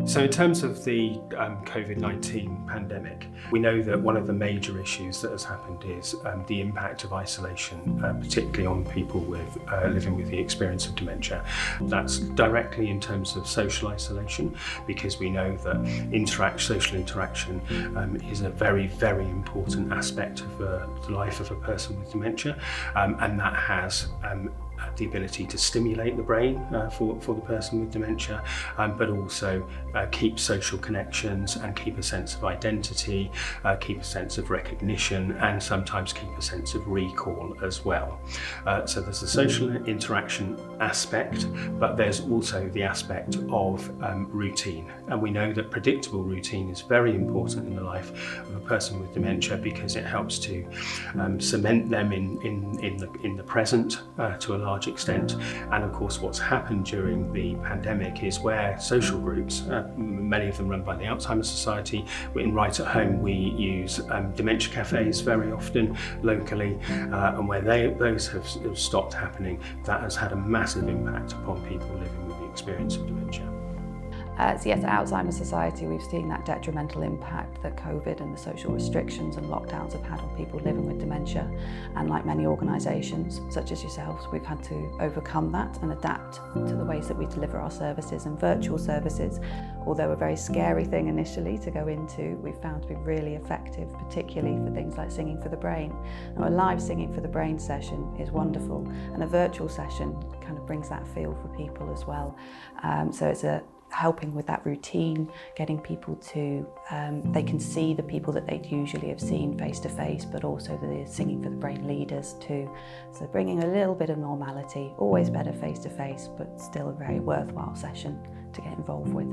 So in terms of the Covid-19 pandemic, we know that one of the major issues that has happened is the impact of isolation, particularly on people with living with the experience of dementia. That's directly in terms of social isolation, because we know that social interaction is a very, very important aspect of the life of a person with dementia, and that has the ability to stimulate the brain for the person with dementia, but also keep social connections and keep a sense of identity, keep a sense of recognition, and sometimes keep a sense of recall as well. So there's a social interaction aspect, but there's also the aspect of routine. And we know that predictable routine is very important in the life of a person with dementia, because it helps to cement them in the present to a large extent. And of course, what's happened during the pandemic is where social groups, many of them run by the Alzheimer Society, in Right at Home we use dementia cafes very often locally, and where those have stopped happening, that has had a massive impact upon people living with the experience of dementia. So yes, at Alzheimer Society we've seen that detrimental impact that COVID and the social restrictions and lockdowns have had on people living with dementia, and like many organisations such as yourselves, we've had to overcome that and adapt to the ways that we deliver our services. And virtual services, although a very scary thing initially to go into, we've found to be really effective, particularly for things like singing for the brain. Now, a live singing for the brain session is wonderful, and a virtual session kind of brings that feel for people as well. So it's helping with that routine, getting people to, they can see the people that they'd usually have seen face to face, but also the singing for the brain leaders too. So bringing a little bit of normality, always better face to face, but still a very worthwhile session to get involved with.